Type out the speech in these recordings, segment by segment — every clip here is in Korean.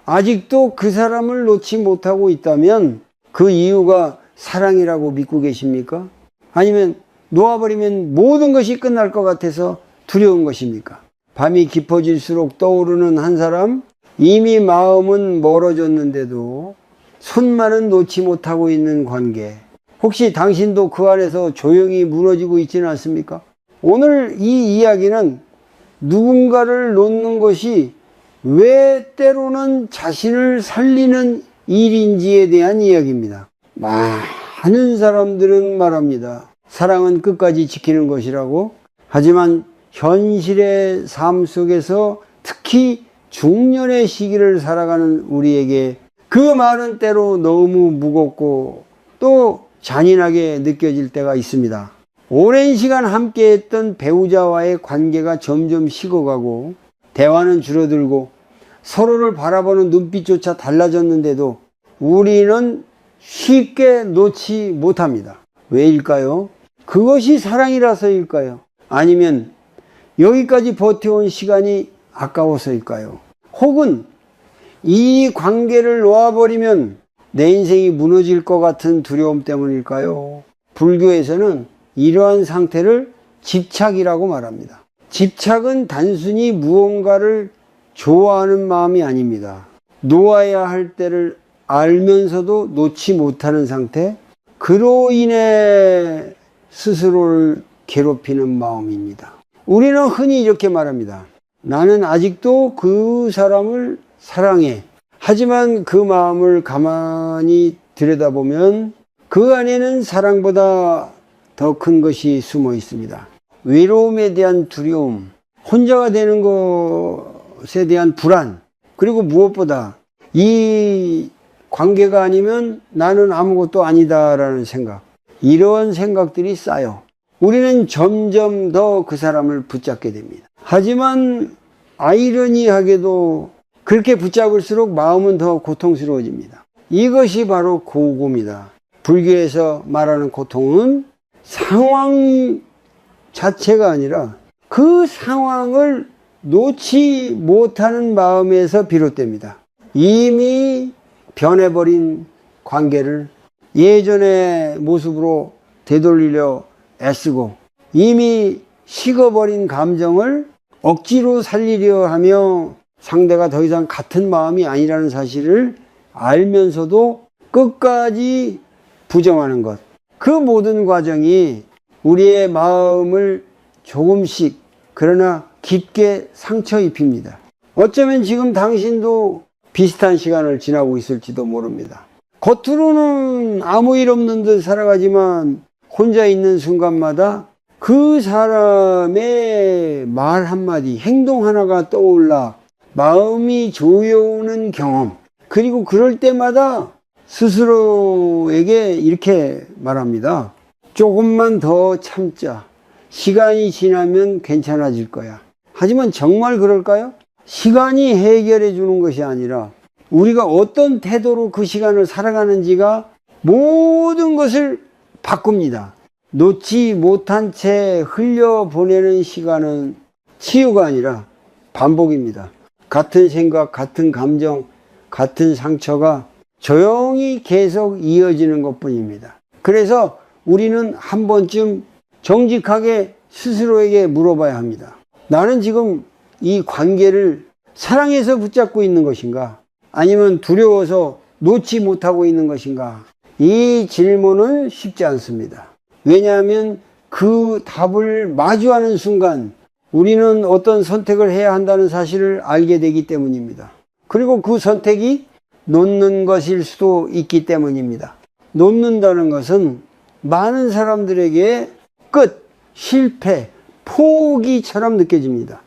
아직도 그 사람을 놓지 못하고 있다면 그 이유가 사랑이라고 믿고 계십니까? 아니면 놓아버리면 모든 것이 끝날 것 같아서 두려운 것입니까? 밤이 깊어질수록 떠오르는 한 사람, 이미 마음은 멀어졌는데도 손만은 놓지 못하고 있는 관계. 혹시 당신도 그 안에서 조용히 무너지고 있지는 않습니까? 오늘 이 이야기는 누군가를 놓는 것이 왜 때로는 자신을 살리는 일인지에 대한 이야기입니다. 많은 사람들은 말합니다. 사랑은 끝까지 지키는 것이라고. 하지만 현실의 삶 속에서 특히 중년의 시기를 살아가는 우리에게 그 말은 때로 너무 무겁고 또 잔인하게 느껴질 때가 있습니다. 오랜 시간 함께했던 배우자와의 관계가 점점 식어가고 대화는 줄어들고 서로를 바라보는 눈빛조차 달라졌는데도 우리는 쉽게 놓지 못합니다. 왜일까요? 그것이 사랑이라서일까요? 아니면 여기까지 버텨온 시간이 아까워서일까요? 혹은 이 관계를 놓아버리면 내 인생이 무너질 것 같은 두려움 때문일까요? 불교에서는 이러한 상태를 집착이라고 말합니다. 집착은 단순히 무언가를 좋아하는 마음이 아닙니다. 놓아야 할 때를 알면서도 놓지 못하는 상태, 그로 인해 스스로를 괴롭히는 마음입니다. 우리는 흔히 이렇게 말합니다. 나는 아직도 그 사람을 사랑해. 하지만 그 마음을 가만히 들여다보면 그 안에는 사랑보다 더 큰 것이 숨어 있습니다. 외로움에 대한 두려움, 혼자가 되는 것에 대한 불안, 그리고 무엇보다 이 관계가 아니면 나는 아무것도 아니다라는 생각, 이런 생각들이 쌓여 우리는 점점 더 그 사람을 붙잡게 됩니다. 하지만 아이러니하게도 그렇게 붙잡을수록 마음은 더 고통스러워집니다. 이것이 바로 고고입니다. 불교에서 말하는 고통은 상황 자체가 아니라 그 상황을 놓지 못하는 마음에서 비롯됩니다. 이미 변해버린 관계를 예전의 모습으로 되돌리려 애쓰고 이미 식어버린 감정을 억지로 살리려 하며 상대가 더 이상 같은 마음이 아니라는 사실을 알면서도 끝까지 부정하는 것. 그 모든 과정이 우리의 마음을 조금씩 그러나 깊게 상처 입힙니다. 어쩌면 지금 당신도 비슷한 시간을 지나고 있을지도 모릅니다. 겉으로는 아무 일 없는 듯 살아가지만 혼자 있는 순간마다 그 사람의 말 한마디, 행동 하나가 떠올라 마음이 조여오는 경험. 그리고 그럴 때마다 스스로에게 이렇게 말합니다. 조금만 더 참자. 시간이 지나면 괜찮아질 거야. 하지만 정말 그럴까요? 시간이 해결해 주는 것이 아니라 우리가 어떤 태도로 그 시간을 살아가는지가 모든 것을 바꿉니다. 놓지 못한 채 흘려보내는 시간은 치유가 아니라 반복입니다. 같은 생각, 같은 감정, 같은 상처가 조용히 계속 이어지는 것뿐입니다. 그래서 우리는 한 번쯤 정직하게 스스로에게 물어봐야 합니다. 나는 지금 이 관계를 사랑해서 붙잡고 있는 것인가? 아니면 두려워서 놓지 못하고 있는 것인가? 이 질문은 쉽지 않습니다. 왜냐하면 그 답을 마주하는 순간 우리는 어떤 선택을 해야 한다는 사실을 알게 되기 때문입니다. 그리고 그 선택이 놓는 것일 수도 있기 때문입니다. 놓는다는 것은 많은 사람들에게 끝, 실패, 포기처럼 느껴집니다.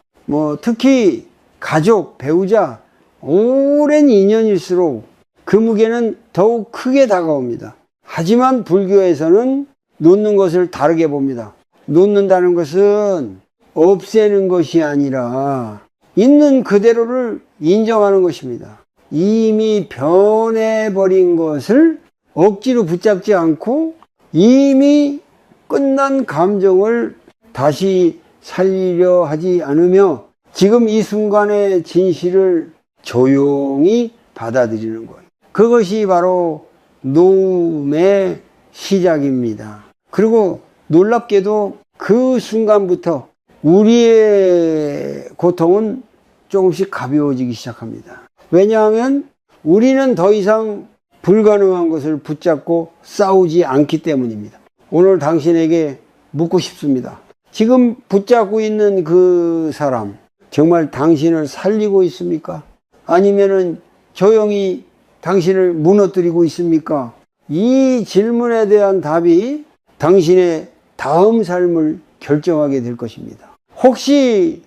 특히 가족, 배우자, 오랜 인연일수록 그 무게는 더욱 크게 다가옵니다. 하지만 불교에서는 놓는 것을 다르게 봅니다. 놓는다는 것은 없애는 것이 아니라 있는 그대로를 인정하는 것입니다. 이미 변해버린 것을 억지로 붙잡지 않고 이미 끝난 감정을 다시 살리려 하지 않으며 지금 이 순간의 진실을 조용히 받아들이는 거예요. 그것이 바로 노움의 시작입니다. 그리고 놀랍게도 그 순간부터 우리의 고통은 조금씩 가벼워지기 시작합니다. 왜냐하면 우리는 더 이상 불가능한 것을 붙잡고 싸우지 않기 때문입니다. 오늘 당신에게 묻고 싶습니다. 지금 붙잡고 있는 그 사람, 정말 당신을 살리고 있습니까? 아니면은 조용히 당신을 무너뜨리고 있습니까? 이 질문에 대한 답이 당신의 다음 삶을 결정하게 될 것입니다. 혹시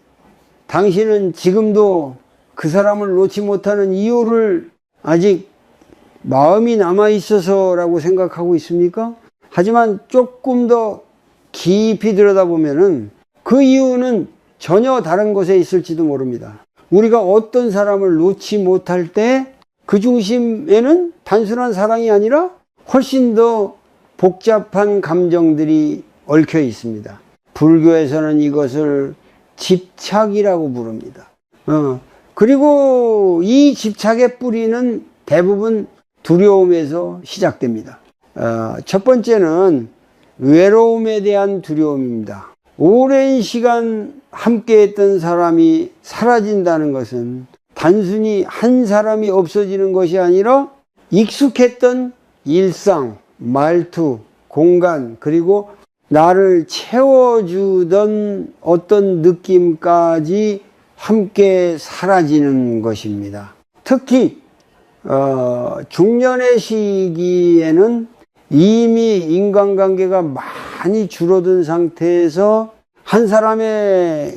당신은 지금도 그 사람을 놓지 못하는 이유를 아직 마음이 남아있어서라고 생각하고 있습니까? 하지만 조금 더 깊이 들여다보면은 그 이유는 전혀 다른 곳에 있을지도 모릅니다. 우리가 어떤 사람을 놓지 못할 때 그 중심에는 단순한 사랑이 아니라 훨씬 더 복잡한 감정들이 얽혀 있습니다. 불교에서는 이것을 집착이라고 부릅니다. 그리고 이 집착의 뿌리는 대부분 두려움에서 시작됩니다. 첫 번째는 외로움에 대한 두려움입니다. 오랜 시간 함께했던 사람이 사라진다는 것은 단순히 한 사람이 없어지는 것이 아니라 익숙했던 일상, 말투, 공간, 그리고 나를 채워주던 어떤 느낌까지 함께 사라지는 것입니다. 특히 중년의 시기에는 이미 인간관계가 많이 줄어든 상태에서 한 사람의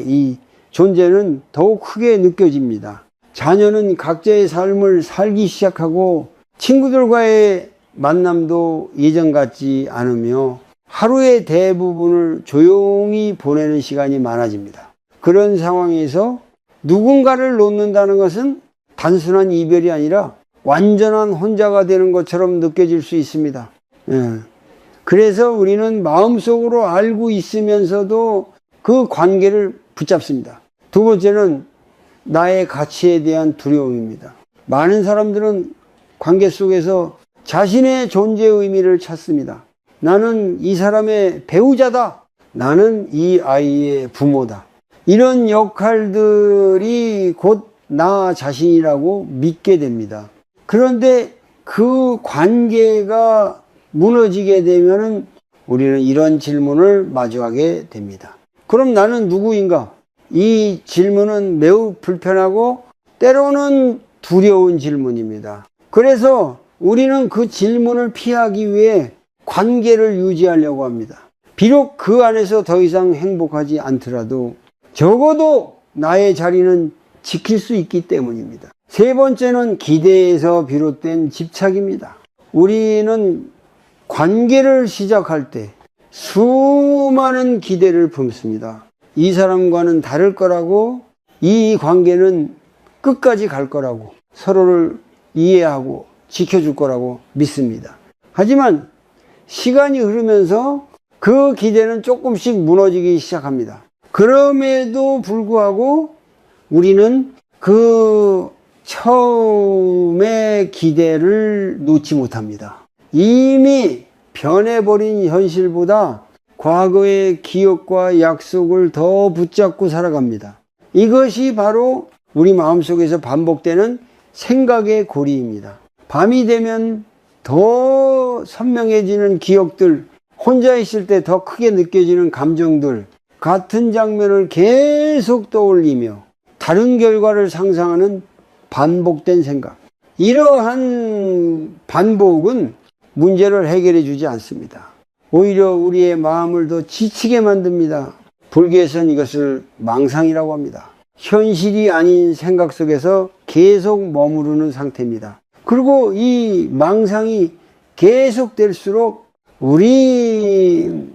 이 존재는 더욱 크게 느껴집니다. 자녀는 각자의 삶을 살기 시작하고 친구들과의 만남도 예전 같지 않으며 하루의 대부분을 조용히 보내는 시간이 많아집니다. 그런 상황에서 누군가를 놓는다는 것은 단순한 이별이 아니라 완전한 혼자가 되는 것처럼 느껴질 수 있습니다. 그래서 우리는 마음속으로 알고 있으면서도 그 관계를 붙잡습니다. 두 번째는 나의 가치에 대한 두려움입니다. 많은 사람들은 관계 속에서 자신의 존재의 의미를 찾습니다. 나는 이 사람의 배우자다. 나는 이 아이의 부모다. 이런 역할들이 곧 나 자신이라고 믿게 됩니다. 그런데 그 관계가 무너지게 되면은 우리는 이런 질문을 마주하게 됩니다. 그럼 나는 누구인가? 이 질문은 매우 불편하고 때로는 두려운 질문입니다. 그래서 우리는 그 질문을 피하기 위해 관계를 유지하려고 합니다. 비록 그 안에서 더 이상 행복하지 않더라도 적어도 나의 자리는 지킬 수 있기 때문입니다. 세 번째는 기대에서 비롯된 집착입니다. 우리는 관계를 시작할 때 수많은 기대를 품습니다. 이 사람과는 다를 거라고, 이 관계는 끝까지 갈 거라고, 서로를 이해하고 지켜줄 거라고 믿습니다. 하지만 시간이 흐르면서 그 기대는 조금씩 무너지기 시작합니다. 그럼에도 불구하고 우리는 그 처음의 기대를 놓지 못합니다. 이미 변해버린 현실보다 과거의 기억과 약속을 더 붙잡고 살아갑니다. 이것이 바로 우리 마음속에서 반복되는 생각의 고리입니다. 밤이 되면 더 선명해지는 기억들, 혼자 있을 때 더 크게 느껴지는 감정들, 같은 장면을 계속 떠올리며 다른 결과를 상상하는 반복된 생각. 이러한 반복은 문제를 해결해 주지 않습니다. 오히려 우리의 마음을 더 지치게 만듭니다. 불교에서는 이것을 망상이라고 합니다. 현실이 아닌 생각 속에서 계속 머무르는 상태입니다. 그리고 이 망상이 계속될수록 우리는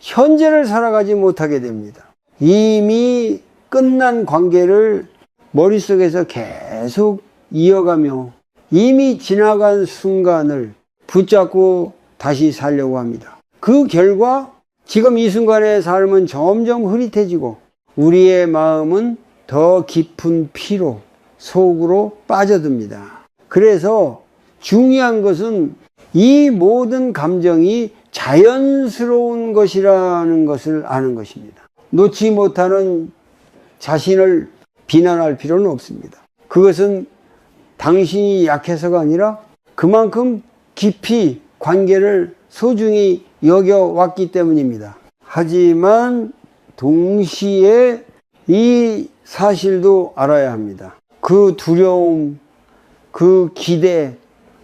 현재를 살아가지 못하게 됩니다. 이미 끝난 관계를 머릿속에서 계속 이어가며 이미 지나간 순간을 붙잡고 다시 살려고 합니다. 그 결과 지금 이 순간의 삶은 점점 흐릿해지고 우리의 마음은 더 깊은 피로, 속으로 빠져듭니다. 그래서 중요한 것은 이 모든 감정이 자연스러운 것이라는 것을 아는 것입니다. 놓지 못하는 자신을 비난할 필요는 없습니다. 그것은 당신이 약해서가 아니라 그만큼 깊이 관계를 소중히 여겨왔기 때문입니다. 하지만 동시에 이 사실도 알아야 합니다. 그 두려움, 그 기대,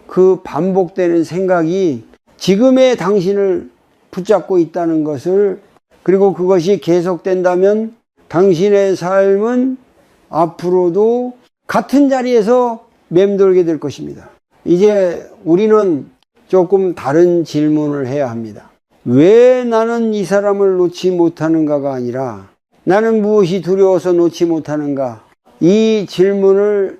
그 반복되는 생각이 지금의 당신을 붙잡고 있다는 것을, 그리고 그것이 계속된다면 당신의 삶은 앞으로도 같은 자리에서 맴돌게 될 것입니다. 이제 우리는 조금 다른 질문을 해야 합니다. 왜 나는 이 사람을 놓지 못하는가가 아니라 나는 무엇이 두려워서 놓지 못하는가? 이 질문을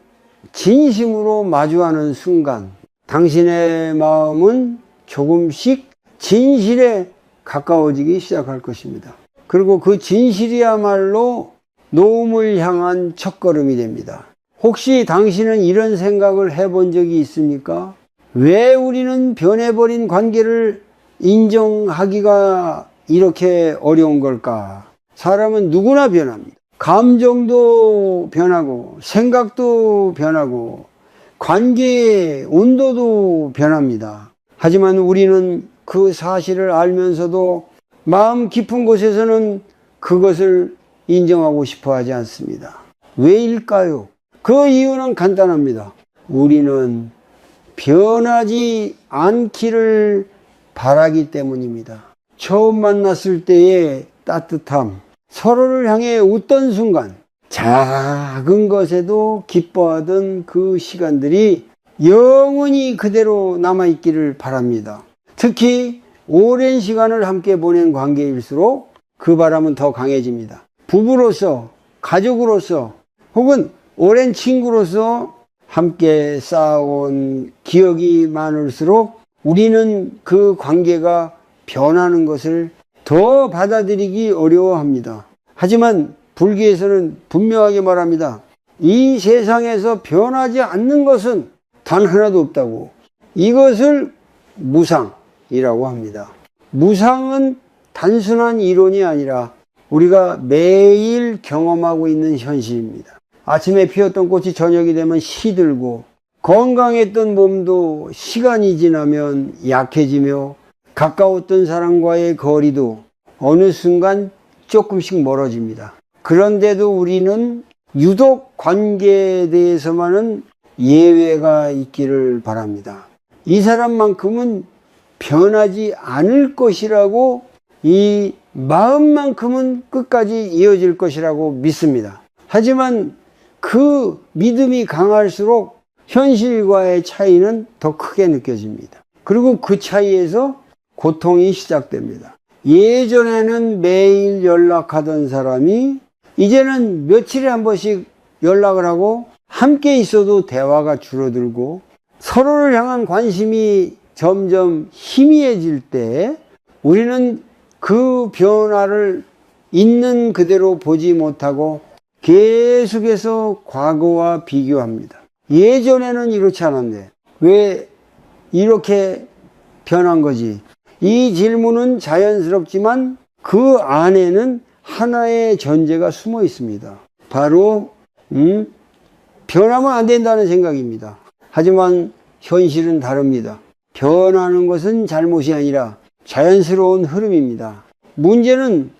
진심으로 마주하는 순간 당신의 마음은 조금씩 진실에 가까워지기 시작할 것입니다. 그리고 그 진실이야말로 노움을 향한 첫걸음이 됩니다. 혹시 당신은 이런 생각을 해본 적이 있습니까? 왜 우리는 변해버린 관계를 인정하기가 이렇게 어려운 걸까? 사람은 누구나 변합니다. 감정도 변하고 생각도 변하고 관계의 온도도 변합니다. 하지만 우리는 그 사실을 알면서도 마음 깊은 곳에서는 그것을 인정하고 싶어 하지 않습니다. 왜일까요? 그 이유는 간단합니다. 우리는 변하지 않기를 바라기 때문입니다. 처음 만났을 때의 따뜻함, 서로를 향해 웃던 순간, 작은 것에도 기뻐하던 그 시간들이 영원히 그대로 남아있기를 바랍니다. 특히 오랜 시간을 함께 보낸 관계일수록 그 바람은 더 강해집니다. 부부로서, 가족으로서, 혹은 오랜 친구로서 함께 쌓아온 기억이 많을수록 우리는 그 관계가 변하는 것을 더 받아들이기 어려워합니다. 하지만 불교에서는 분명하게 말합니다. 이 세상에서 변하지 않는 것은 단 하나도 없다고. 이것을 무상이라고 합니다. 무상은 단순한 이론이 아니라 우리가 매일 경험하고 있는 현실입니다. 아침에 피었던 꽃이 저녁이 되면 시들고, 건강했던 몸도 시간이 지나면 약해지며, 가까웠던 사람과의 거리도 어느 순간 조금씩 멀어집니다. 그런데도 우리는 유독 관계에 대해서만은 예외가 있기를 바랍니다. 이 사람만큼은 변하지 않을 것이라고, 이 마음만큼은 끝까지 이어질 것이라고 믿습니다. 하지만 그 믿음이 강할수록 현실과의 차이는 더 크게 느껴집니다. 그리고 그 차이에서 고통이 시작됩니다. 예전에는 매일 연락하던 사람이 이제는 며칠에 한 번씩 연락을 하고 함께 있어도 대화가 줄어들고 서로를 향한 관심이 점점 희미해질 때 우리는 그 변화를 있는 그대로 보지 못하고 계속해서 과거와 비교합니다. 예전에는 이렇지 않았네. 왜 이렇게 변한 거지? 이 질문은 자연스럽지만 그 안에는 하나의 전제가 숨어 있습니다. 바로 변하면 안 된다는 생각입니다. 하지만 현실은 다릅니다. 변하는 것은 잘못이 아니라 자연스러운 흐름입니다. 문제는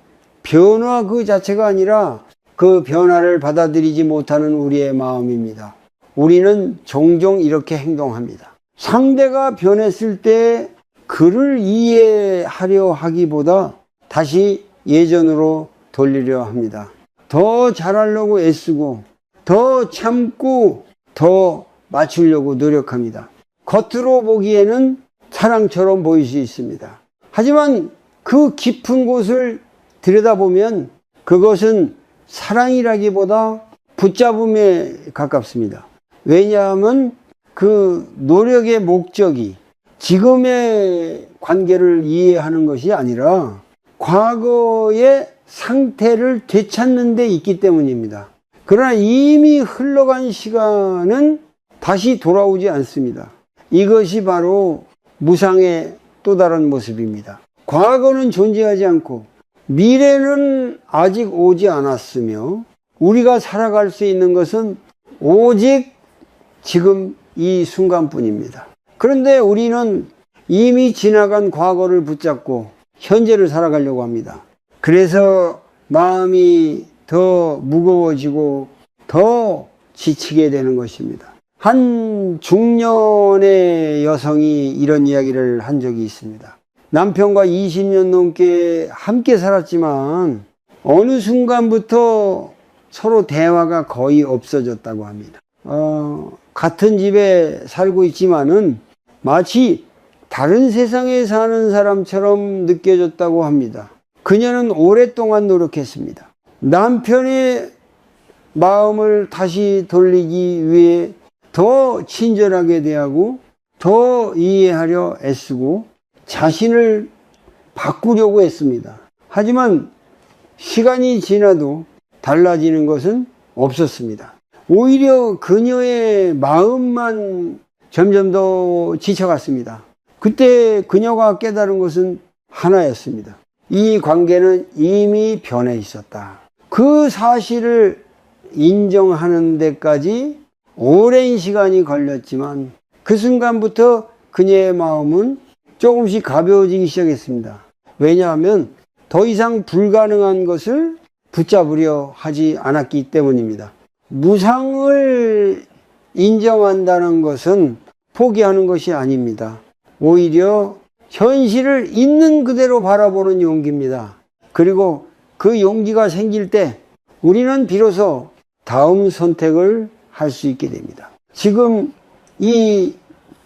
변화 그 자체가 아니라 그 변화를 받아들이지 못하는 우리의 마음입니다. 우리는 종종 이렇게 행동합니다. 상대가 변했을 때 그를 이해하려 하기보다 다시 예전으로 돌리려 합니다. 더 잘하려고 애쓰고 더 참고 더 맞추려고 노력합니다. 겉으로 보기에는 사랑처럼 보일 수 있습니다. 하지만 그 깊은 곳을 들여다보면 그것은 사랑이라기보다 붙잡음에 가깝습니다. 왜냐하면 그 노력의 목적이 지금의 관계를 이해하는 것이 아니라 과거의 상태를 되찾는 데 있기 때문입니다. 그러나 이미 흘러간 시간은 다시 돌아오지 않습니다. 이것이 바로 무상의 또 다른 모습입니다. 과거는 존재하지 않고 미래는 아직 오지 않았으며 우리가 살아갈 수 있는 것은 오직 지금 이 순간뿐입니다. 그런데 우리는 이미 지나간 과거를 붙잡고 현재를 살아가려고 합니다. 그래서 마음이 더 무거워지고 더 지치게 되는 것입니다. 한 중년의 여성이 이런 이야기를 한 적이 있습니다. 남편과 20년 넘게 함께 살았지만 어느 순간부터 서로 대화가 거의 없어졌다고 합니다. 같은 집에 살고 있지만은 마치 다른 세상에 사는 사람처럼 느껴졌다고 합니다. 그녀는 오랫동안 노력했습니다. 남편의 마음을 다시 돌리기 위해 더 친절하게 대하고 더 이해하려 애쓰고 자신을 바꾸려고 했습니다. 하지만 시간이 지나도 달라지는 것은 없었습니다. 오히려 그녀의 마음만 점점 더 지쳐갔습니다. 그때 그녀가 깨달은 것은 하나였습니다. 이 관계는 이미 변해 있었다. 그 사실을 인정하는 데까지 오랜 시간이 걸렸지만 그 순간부터 그녀의 마음은 조금씩 가벼워지기 시작했습니다. 왜냐하면 더 이상 불가능한 것을 붙잡으려 하지 않았기 때문입니다. 무상을 인정한다는 것은 포기하는 것이 아닙니다. 오히려 현실을 있는 그대로 바라보는 용기입니다. 그리고 그 용기가 생길 때 우리는 비로소 다음 선택을 할 수 있게 됩니다. 지금 이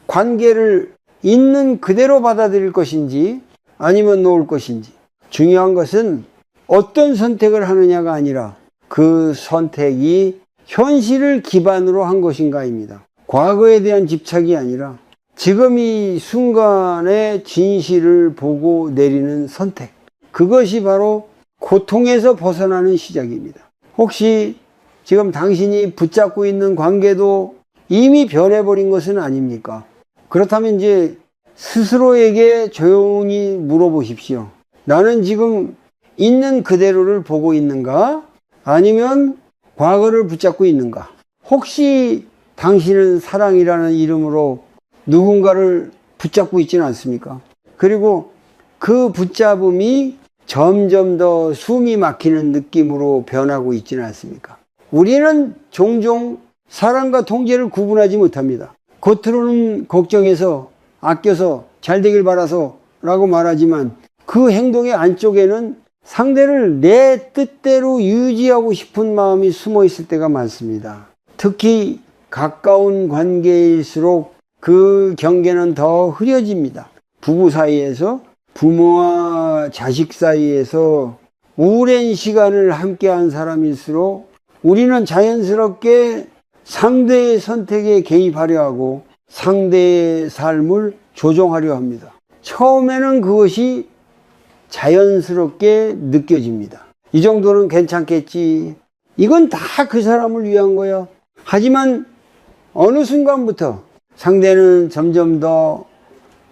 관계를 있는 그대로 받아들일 것인지 아니면 놓을 것인지, 중요한 것은 어떤 선택을 하느냐가 아니라 그 선택이 현실을 기반으로 한 것인가입니다. 과거에 대한 집착이 아니라 지금 이 순간의 진실을 보고 내리는 선택, 그것이 바로 고통에서 벗어나는 시작입니다. 혹시 지금 당신이 붙잡고 있는 관계도 이미 변해버린 것은 아닙니까? 그렇다면 이제 스스로에게 조용히 물어보십시오. 나는 지금 있는 그대로를 보고 있는가? 아니면 과거를 붙잡고 있는가? 혹시 당신은 사랑이라는 이름으로 누군가를 붙잡고 있지는 않습니까? 그리고 그 붙잡음이 점점 더 숨이 막히는 느낌으로 변하고 있지는 않습니까? 우리는 종종 사랑과 통제를 구분하지 못합니다. 겉으로는 걱정해서 아껴서 잘 되길 바라서 라고 말하지만 그 행동의 안쪽에는 상대를 내 뜻대로 유지하고 싶은 마음이 숨어 있을 때가 많습니다. 특히 가까운 관계일수록 그 경계는 더 흐려집니다. 부부 사이에서, 부모와 자식 사이에서 오랜 시간을 함께한 사람일수록 우리는 자연스럽게 상대의 선택에 개입하려 하고 상대의 삶을 조종하려 합니다. 처음에는 그것이 자연스럽게 느껴집니다. 이 정도는 괜찮겠지. 이건 다 그 사람을 위한 거야. 하지만 어느 순간부터 상대는 점점 더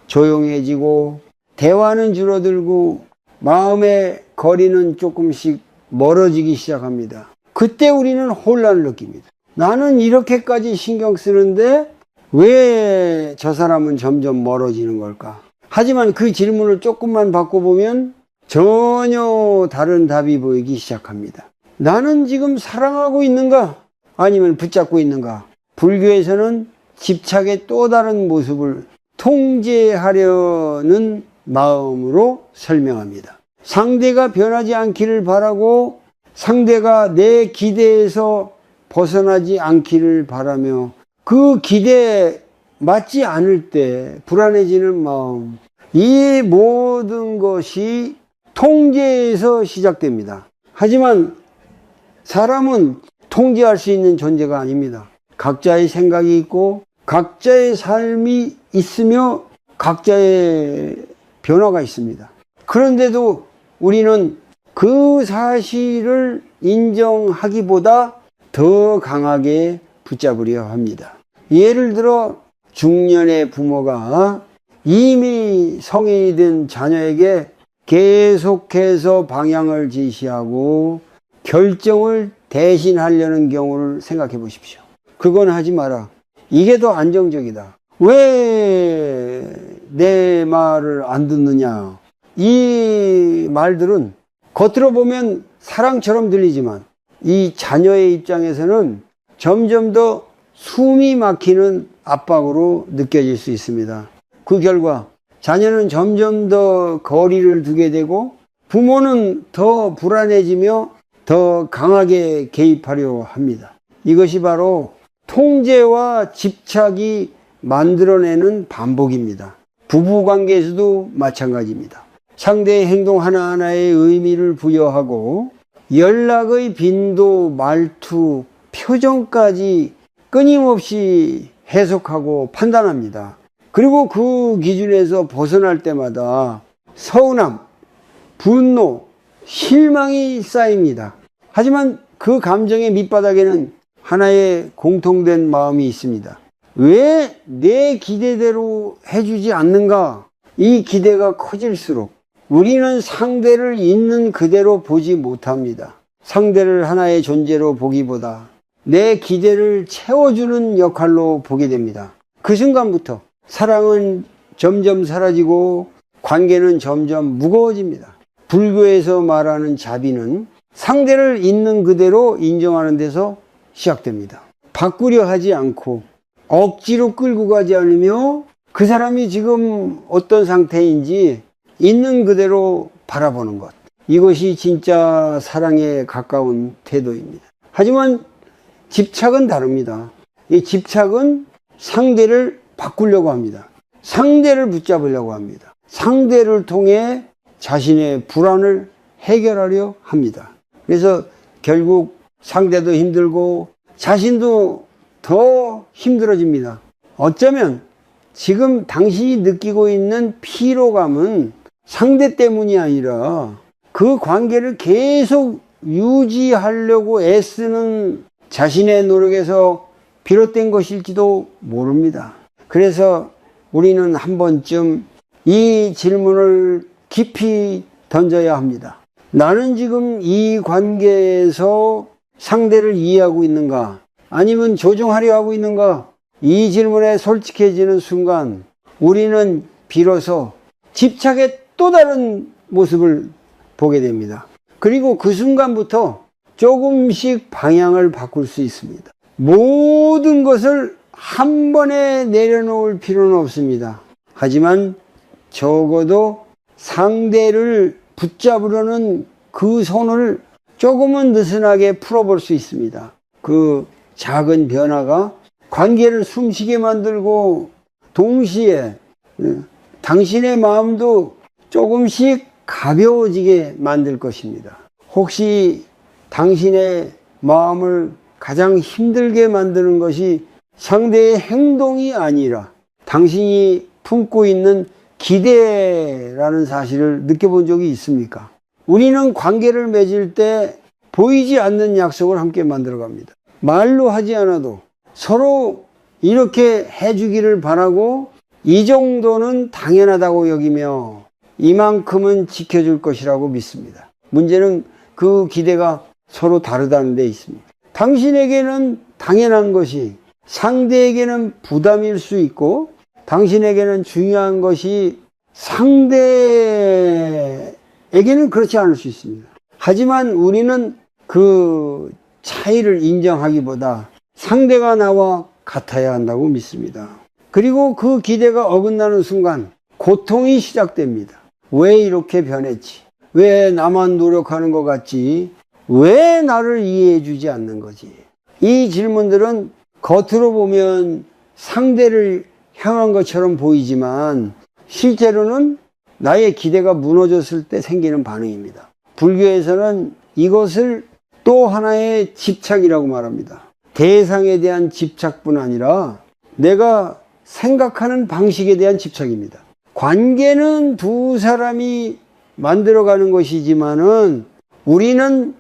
조용해지고 대화는 줄어들고 마음의 거리는 조금씩 멀어지기 시작합니다. 그때 우리는 혼란을 느낍니다. 나는 이렇게까지 신경 쓰는데 왜 저 사람은 점점 멀어지는 걸까? 하지만 그 질문을 조금만 바꿔보면 전혀 다른 답이 보이기 시작합니다. 나는 지금 사랑하고 있는가? 아니면 붙잡고 있는가? 불교에서는 집착의 또 다른 모습을 통제하려는 마음으로 설명합니다. 상대가 변하지 않기를 바라고 상대가 내 기대에서 벗어나지 않기를 바라며 그 기대에 맞지 않을 때 불안해지는 마음, 이 모든 것이 통제에서 시작됩니다. 하지만 사람은 통제할 수 있는 존재가 아닙니다. 각자의 생각이 있고 각자의 삶이 있으며 각자의 변화가 있습니다. 그런데도 우리는 그 사실을 인정하기보다 더 강하게 붙잡으려 합니다. 예를 들어 중년의 부모가 이미 성인이 된 자녀에게 계속해서 방향을 지시하고 결정을 대신하려는 경우를 생각해 보십시오. 그건 하지 마라. 이게 더 안정적이다. 왜 내 말을 안 듣느냐. 이 말들은 겉으로 보면 사랑처럼 들리지만 이 자녀의 입장에서는 점점 더 숨이 막히는 압박으로 느껴질 수 있습니다. 그 결과 자녀는 점점 더 거리를 두게 되고 부모는 더 불안해지며 더 강하게 개입하려 합니다. 이것이 바로 통제와 집착이 만들어내는 반복입니다. 부부관계에서도 마찬가지입니다. 상대의 행동 하나하나에 의미를 부여하고 연락의 빈도, 말투, 표정까지 끊임없이 해석하고 판단합니다. 그리고 그 기준에서 벗어날 때마다 서운함, 분노, 실망이 쌓입니다. 하지만 그 감정의 밑바닥에는 하나의 공통된 마음이 있습니다. 왜 내 기대대로 해주지 않는가? 이 기대가 커질수록 우리는 상대를 있는 그대로 보지 못합니다. 상대를 하나의 존재로 보기보다 내 기대를 채워주는 역할로 보게 됩니다. 그 순간부터 사랑은 점점 사라지고 관계는 점점 무거워집니다. 불교에서 말하는 자비는 상대를 있는 그대로 인정하는 데서 시작됩니다. 바꾸려 하지 않고 억지로 끌고 가지 않으며 그 사람이 지금 어떤 상태인지 있는 그대로 바라보는 것. 이것이 진짜 사랑에 가까운 태도입니다. 하지만 집착은 다릅니다. 이 집착은 상대를 바꾸려고 합니다. 상대를 붙잡으려고 합니다. 상대를 통해 자신의 불안을 해결하려 합니다. 그래서 결국 상대도 힘들고 자신도 더 힘들어집니다. 어쩌면 지금 당신이 느끼고 있는 피로감은 상대 때문이 아니라 그 관계를 계속 유지하려고 애쓰는 자신의 노력에서 비롯된 것일지도 모릅니다. 그래서 우리는 한 번쯤 이 질문을 깊이 던져야 합니다. 나는 지금 이 관계에서 상대를 이해하고 있는가? 아니면 조종하려 하고 있는가? 이 질문에 솔직해지는 순간 우리는 비로소 집착의 또 다른 모습을 보게 됩니다. 그리고 그 순간부터 조금씩 방향을 바꿀 수 있습니다. 모든 것을 한 번에 내려놓을 필요는 없습니다. 하지만 적어도 상대를 붙잡으려는 그 손을 조금은 느슨하게 풀어볼 수 있습니다. 그 작은 변화가 관계를 숨쉬게 만들고 동시에 당신의 마음도 조금씩 가벼워지게 만들 것입니다. 혹시 당신의 마음을 가장 힘들게 만드는 것이 상대의 행동이 아니라 당신이 품고 있는 기대라는 사실을 느껴본 적이 있습니까? 우리는 관계를 맺을 때 보이지 않는 약속을 함께 만들어 갑니다. 말로 하지 않아도 서로 이렇게 해주기를 바라고 이 정도는 당연하다고 여기며 이만큼은 지켜줄 것이라고 믿습니다. 문제는 그 기대가 서로 다르다는 데 있습니다. 당신에게는 당연한 것이 상대에게는 부담일 수 있고 당신에게는 중요한 것이 상대에게는 그렇지 않을 수 있습니다. 하지만 우리는 그 차이를 인정하기보다 상대가 나와 같아야 한다고 믿습니다. 그리고 그 기대가 어긋나는 순간 고통이 시작됩니다. 왜 이렇게 변했지? 왜 나만 노력하는 것 같지? 왜 나를 이해해 주지 않는 거지? 이 질문들은 겉으로 보면 상대를 향한 것처럼 보이지만 실제로는 나의 기대가 무너졌을 때 생기는 반응입니다. 불교에서는 이것을 또 하나의 집착이라고 말합니다. 대상에 대한 집착뿐 아니라 내가 생각하는 방식에 대한 집착입니다. 관계는 두 사람이 만들어가는 것이지만은 우리는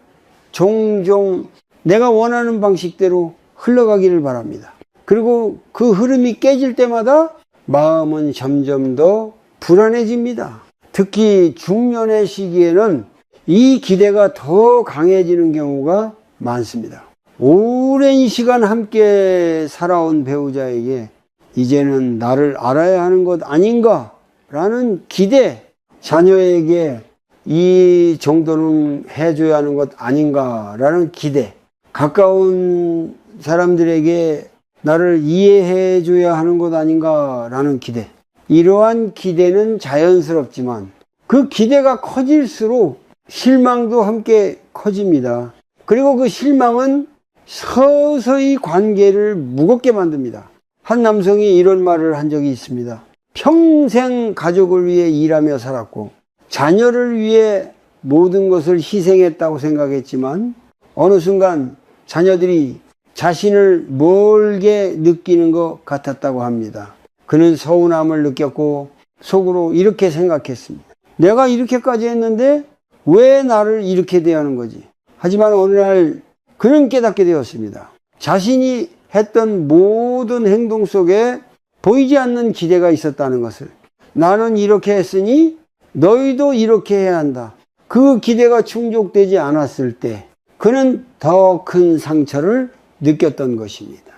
종종 내가 원하는 방식대로 흘러가기를 바랍니다. 그리고 그 흐름이 깨질 때마다 마음은 점점 더 불안해집니다. 특히 중년의 시기에는 이 기대가 더 강해지는 경우가 많습니다. 오랜 시간 함께 살아온 배우자에게 이제는 나를 알아야 하는 것 아닌가 라는 기대, 자녀에게 이 정도는 해줘야 하는 것 아닌가 라는 기대, 가까운 사람들에게 나를 이해해 줘야 하는 것 아닌가 라는 기대. 이러한 기대는 자연스럽지만 그 기대가 커질수록 실망도 함께 커집니다. 그리고 그 실망은 서서히 관계를 무겁게 만듭니다. 한 남성이 이런 말을 한 적이 있습니다. 평생 가족을 위해 일하며 살았고 자녀를 위해 모든 것을 희생했다고 생각했지만 어느 순간 자녀들이 자신을 멀게 느끼는 것 같았다고 합니다. 그는 서운함을 느꼈고 속으로 이렇게 생각했습니다. 내가 이렇게까지 했는데 왜 나를 이렇게 대하는 거지? 하지만 어느 날 그는 깨닫게 되었습니다. 자신이 했던 모든 행동 속에 보이지 않는 기대가 있었다는 것을. 나는 이렇게 했으니 너희도 이렇게 해야 한다. 그 기대가 충족되지 않았을 때 그는 더 큰 상처를 느꼈던 것입니다.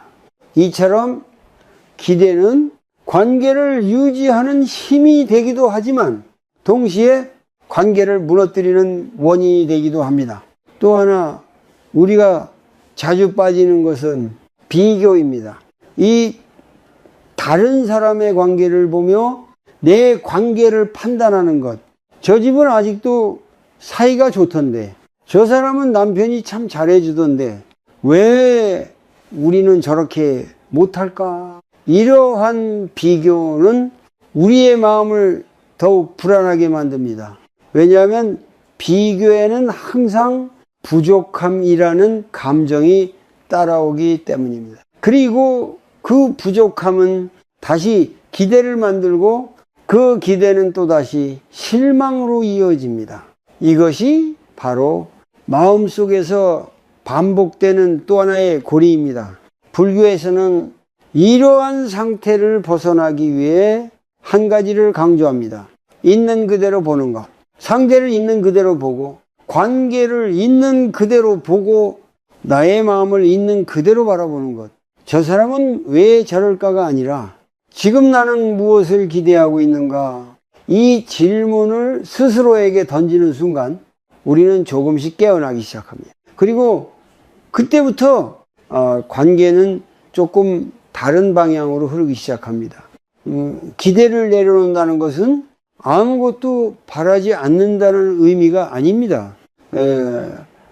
이처럼 기대는 관계를 유지하는 힘이 되기도 하지만 동시에 관계를 무너뜨리는 원인이 되기도 합니다. 또 하나 우리가 자주 빠지는 것은 비교입니다. 이 다른 사람의 관계를 보며 내 관계를 판단하는 것. 저 집은 아직도 사이가 좋던데, 저 사람은 남편이 참 잘해주던데 왜 우리는 저렇게 못할까? 이러한 비교는 우리의 마음을 더욱 불안하게 만듭니다. 왜냐하면 비교에는 항상 부족함이라는 감정이 따라오기 때문입니다. 그리고 그 부족함은 다시 기대를 만들고 그 기대는 또다시 실망으로 이어집니다. 이것이 바로 마음속에서 반복되는 또 하나의 고리입니다. 불교에서는 이러한 상태를 벗어나기 위해 한 가지를 강조합니다. 있는 그대로 보는 것. 상대를 있는 그대로 보고 관계를 있는 그대로 보고 나의 마음을 있는 그대로 바라보는 것. 저 사람은 왜 저럴까가 아니라 지금 나는 무엇을 기대하고 있는가? 이 질문을 스스로에게 던지는 순간 우리는 조금씩 깨어나기 시작합니다. 그리고 그때부터 관계는 조금 다른 방향으로 흐르기 시작합니다. 기대를 내려놓는다는 것은 아무것도 바라지 않는다는 의미가 아닙니다.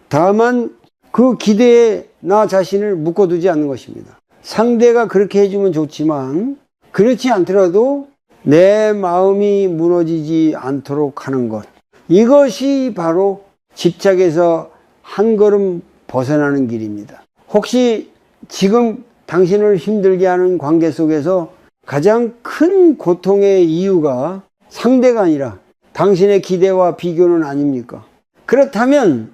다만 그 기대에 나 자신을 묶어두지 않는 것입니다. 상대가 그렇게 해주면 좋지만 그렇지 않더라도 내 마음이 무너지지 않도록 하는 것. 이것이 바로 집착에서 한 걸음 벗어나는 길입니다. 혹시 지금 당신을 힘들게 하는 관계 속에서 가장 큰 고통의 이유가 상대가 아니라 당신의 기대와 비교는 아닙니까? 그렇다면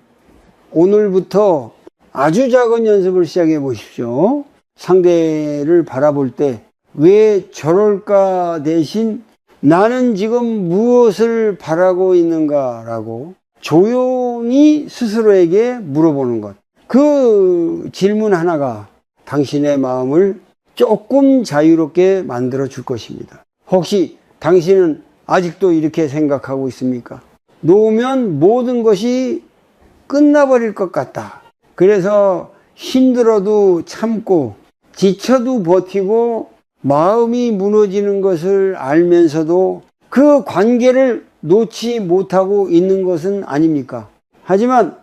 오늘부터 아주 작은 연습을 시작해 보십시오. 상대를 바라볼 때 왜 저럴까 대신 나는 지금 무엇을 바라고 있는가라고 조용히 스스로에게 물어보는 것. 그 질문 하나가 당신의 마음을 조금 자유롭게 만들어 줄 것입니다. 혹시 당신은 아직도 이렇게 생각하고 있습니까? 놓으면 모든 것이 끝나버릴 것 같다. 그래서 힘들어도 참고 지쳐도 버티고 마음이 무너지는 것을 알면서도 그 관계를 놓지 못하고 있는 것은 아닙니까? 하지만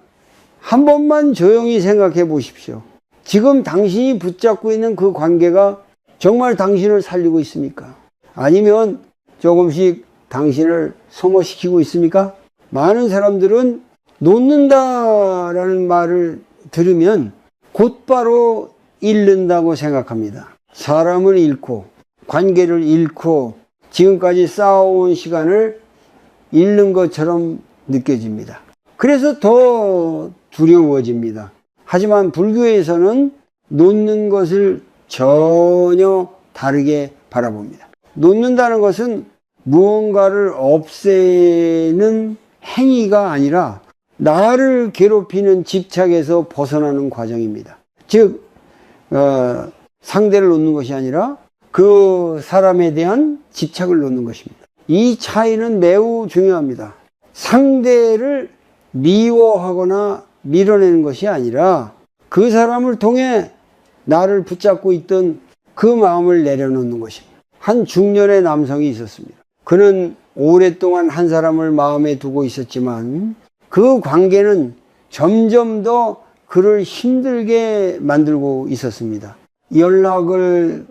한 번만 조용히 생각해 보십시오. 지금 당신이 붙잡고 있는 그 관계가 정말 당신을 살리고 있습니까? 아니면 조금씩 당신을 소모시키고 있습니까? 많은 사람들은 놓는다라는 말을 들으면 곧바로 잃는다고 생각합니다. 사람을 잃고 관계를 잃고 지금까지 쌓아온 시간을 잃는 것처럼 느껴집니다. 그래서 더 두려워집니다. 하지만 불교에서는 놓는 것을 전혀 다르게 바라봅니다. 놓는다는 것은 무언가를 없애는 행위가 아니라 나를 괴롭히는 집착에서 벗어나는 과정입니다. 즉 상대를 놓는 것이 아니라 그 사람에 대한 집착을 놓는 것입니다. 이 차이는 매우 중요합니다. 상대를 미워하거나 밀어내는 것이 아니라 그 사람을 통해 나를 붙잡고 있던 그 마음을 내려놓는 것입니다. 한 중년의 남성이 있었습니다. 그는 오랫동안 한 사람을 마음에 두고 있었지만 그 관계는 점점 더 그를 힘들게 만들고 있었습니다. 연락을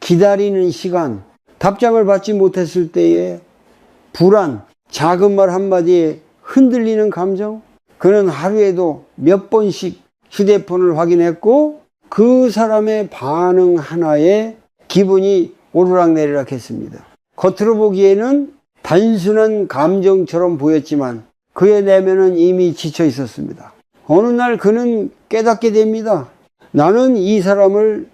기다리는 시간, 답장을 받지 못했을 때의 불안, 작은 말 한마디에 흔들리는 감정. 그는 하루에도 몇 번씩 휴대폰을 확인했고 그 사람의 반응 하나에 기분이 오르락내리락 했습니다. 겉으로 보기에는 단순한 감정처럼 보였지만 그의 내면은 이미 지쳐 있었습니다. 어느 날 그는 깨닫게 됩니다. 나는 이 사람을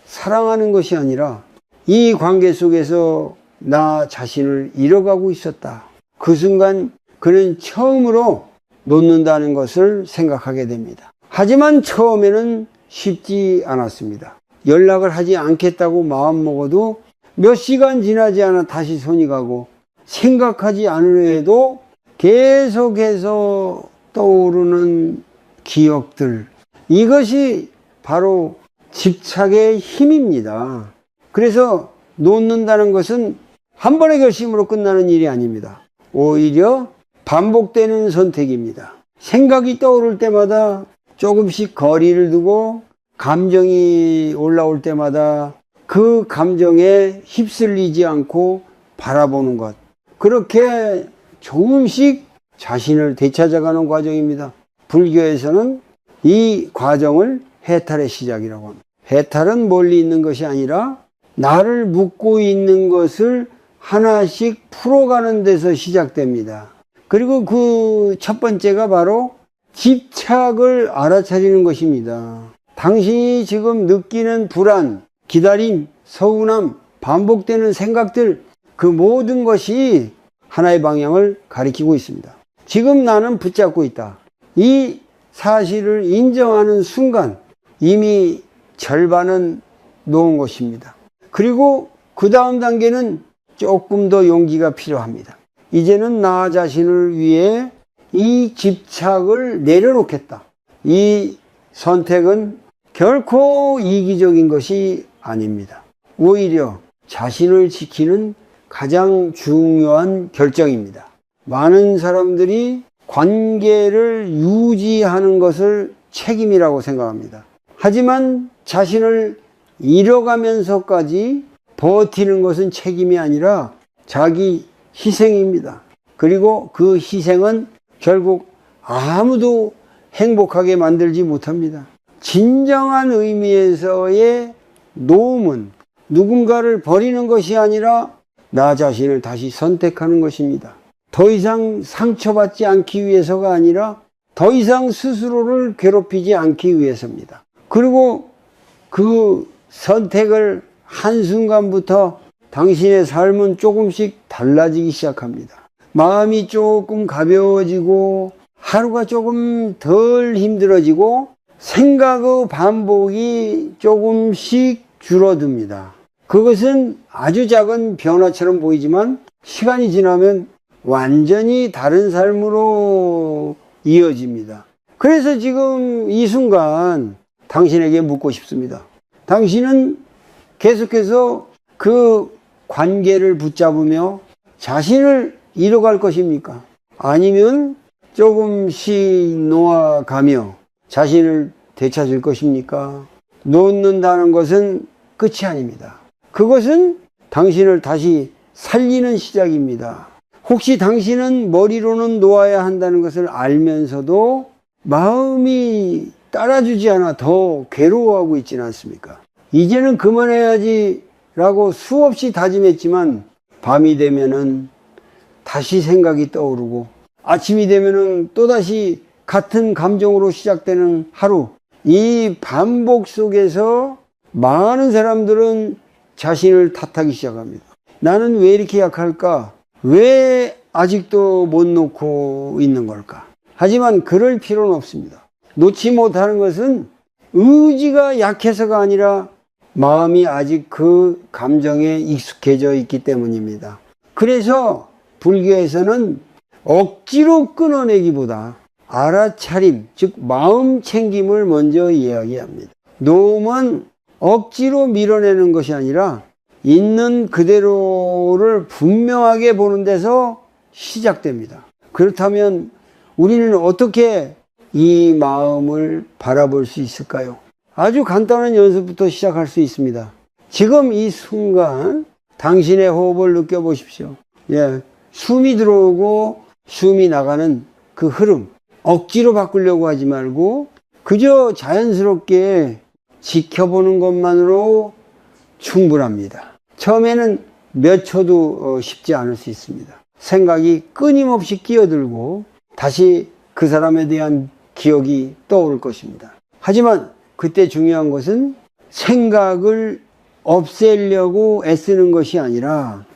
사랑하는 것이 아니라 이 관계 속에서 나 자신을 잃어가고 있었다. 그 순간 그는 처음으로 놓는다는 것을 생각하게 됩니다. 하지만 처음에는 쉽지 않았습니다. 연락을 하지 않겠다고 마음먹어도 몇 시간 지나지 않아 다시 손이 가고 생각하지 않은 후에도 계속해서 떠오르는 기억들, 이것이 바로 집착의 힘입니다. 그래서 놓는다는 것은 한 번의 결심으로 끝나는 일이 아닙니다. 오히려 반복되는 선택입니다. 생각이 떠오를 때마다 조금씩 거리를 두고 감정이 올라올 때마다 그 감정에 휩쓸리지 않고 바라보는 것. 그렇게 조금씩 자신을 되찾아가는 과정입니다. 불교에서는 이 과정을 해탈의 시작이라고 합니다. 해탈은 멀리 있는 것이 아니라 나를 묶고 있는 것을 하나씩 풀어가는 데서 시작됩니다. 그리고 그 첫 번째가 바로 집착을 알아차리는 것입니다. 당신이 지금 느끼는 불안, 기다림, 서운함, 반복되는 생각들, 그 모든 것이 하나의 방향을 가리키고 있습니다. 지금 나는 붙잡고 있다. 이 사실을 인정하는 순간 이미 절반은 놓은 것입니다. 그리고 그 다음 단계는 조금 더 용기가 필요합니다. 이제는 나 자신을 위해 이 집착을 내려놓겠다. 이 선택은 결코 이기적인 것이 아닙니다. 오히려 자신을 지키는 가장 중요한 결정입니다. 많은 사람들이 관계를 유지하는 것을 책임이라고 생각합니다. 하지만 자신을 잃어가면서까지 버티는 것은 책임이 아니라 자기 희생입니다. 그리고 그 희생은 결국 아무도 행복하게 만들지 못합니다. 진정한 의미에서의 노음은 누군가를 버리는 것이 아니라 나 자신을 다시 선택하는 것입니다. 더 이상 상처받지 않기 위해서가 아니라 더 이상 스스로를 괴롭히지 않기 위해서입니다. 그리고 그 선택을 한순간부터 당신의 삶은 조금씩 달라지기 시작합니다. 마음이 조금 가벼워지고 하루가 조금 덜 힘들어지고 생각의 반복이 조금씩 줄어듭니다. 그것은 아주 작은 변화처럼 보이지만 시간이 지나면 완전히 다른 삶으로 이어집니다. 그래서 지금 이 순간 당신에게 묻고 싶습니다. 당신은 계속해서 그 관계를 붙잡으며 자신을 잃어갈 것입니까? 아니면 조금씩 놓아가며 자신을 되찾을 것입니까? 놓는다는 것은 끝이 아닙니다. 그것은 당신을 다시 살리는 시작입니다. 혹시 당신은 머리로는 놓아야 한다는 것을 알면서도 마음이 따라주지 않아 더 괴로워하고 있지는 않습니까? 이제는 그만해야지 라고 수없이 다짐했지만 밤이 되면은 다시 생각이 떠오르고 아침이 되면은 또다시 같은 감정으로 시작되는 하루, 이 반복 속에서 많은 사람들은 자신을 탓하기 시작합니다. 나는 왜 이렇게 약할까? 왜 아직도 못 놓고 있는 걸까? 하지만 그럴 필요는 없습니다. 놓지 못하는 것은 의지가 약해서가 아니라 마음이 아직 그 감정에 익숙해져 있기 때문입니다. 그래서 불교에서는 억지로 끊어내기보다 알아차림, 즉 마음 챙김을 먼저 이야기합니다. 놓으면 억지로 밀어내는 것이 아니라 있는 그대로를 분명하게 보는 데서 시작됩니다. 그렇다면 우리는 어떻게 이 마음을 바라볼 수 있을까요? 아주 간단한 연습부터 시작할 수 있습니다. 지금 이 순간 당신의 호흡을 느껴보십시오. 예, 숨이 들어오고 숨이 나가는 그 흐름, 억지로 바꾸려고 하지 말고 그저 자연스럽게 지켜보는 것만으로 충분합니다. 처음에는 몇 초도 쉽지 않을 수 있습니다. 생각이 끊임없이 끼어들고 다시 그 사람에 대한 기억이 떠오를 것입니다. 하지만 그때 중요한 것은 생각을 없애려고 애쓰는 것이 아니라